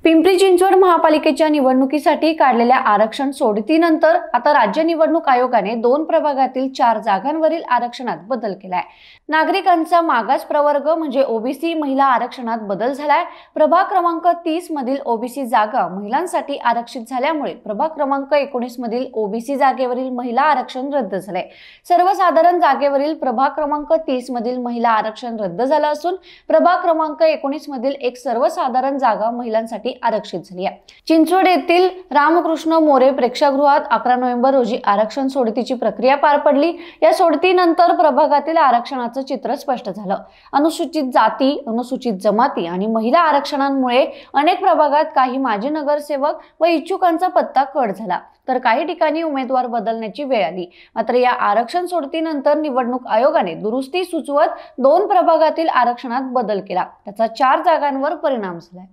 पिंपरी चिंचवड महापालिकेच्या निवडणुकीसाठी काढलेल्या आरक्षण सोडतीनंतर आता राज्य निवडणूक आयोगाने 2 प्रभागातील 4 जागांवरील आरक्षणात बदल केलाय। नागरिकांचा मागास प्रवर्ग म्हणजे ओबीसी महिला आरक्षणात बदल झालाय। प्रभाग क्रमांक 30 मधील ओबीसी जागा महिलांसाठी आरक्षित झाल्यामुळे प्रभाग क्रमांक 19 मधील ओबीसी जागेवरील महिला आरक्षण रद्द झाले। सर्वसाधारण जागेवरील प्रभाग क्रमांक 30 मधील महिला आरक्षण रद्द झालं असून प्रभाग क्रमांक 19 मधील एक सर्वसाधारण जागा महिलांसाठी आरक्षित झाली आहे। चिंचवड येथील रामकृष्ण मोरे प्रेक्षागृहात 11 नोव्हेंबर रोजी आरक्षण सोडतीची प्रक्रिया पार पडली। या सोडतीनंतर प्रभागातील आरक्षणाचं चित्र स्पष्ट झालं। अनुसूचित जाती, अनुसूचित जमाती आणि महिला आरक्षणांमुळे अनेक प्रभागात काही माजी नगरसेवक व इच्छुकांचा पत्ता कट झाला, तर काही ठिकाणी उमेदवार बदलण्याची वेळ आली। मात्र या आरक्षण सोडतीनंतर निवडणूक आयोगाने दुरुस्ती सुचवत 2 प्रभागातील आरक्षणात बदल केला। त्याचा 4 जागांवर परिणाम झाला।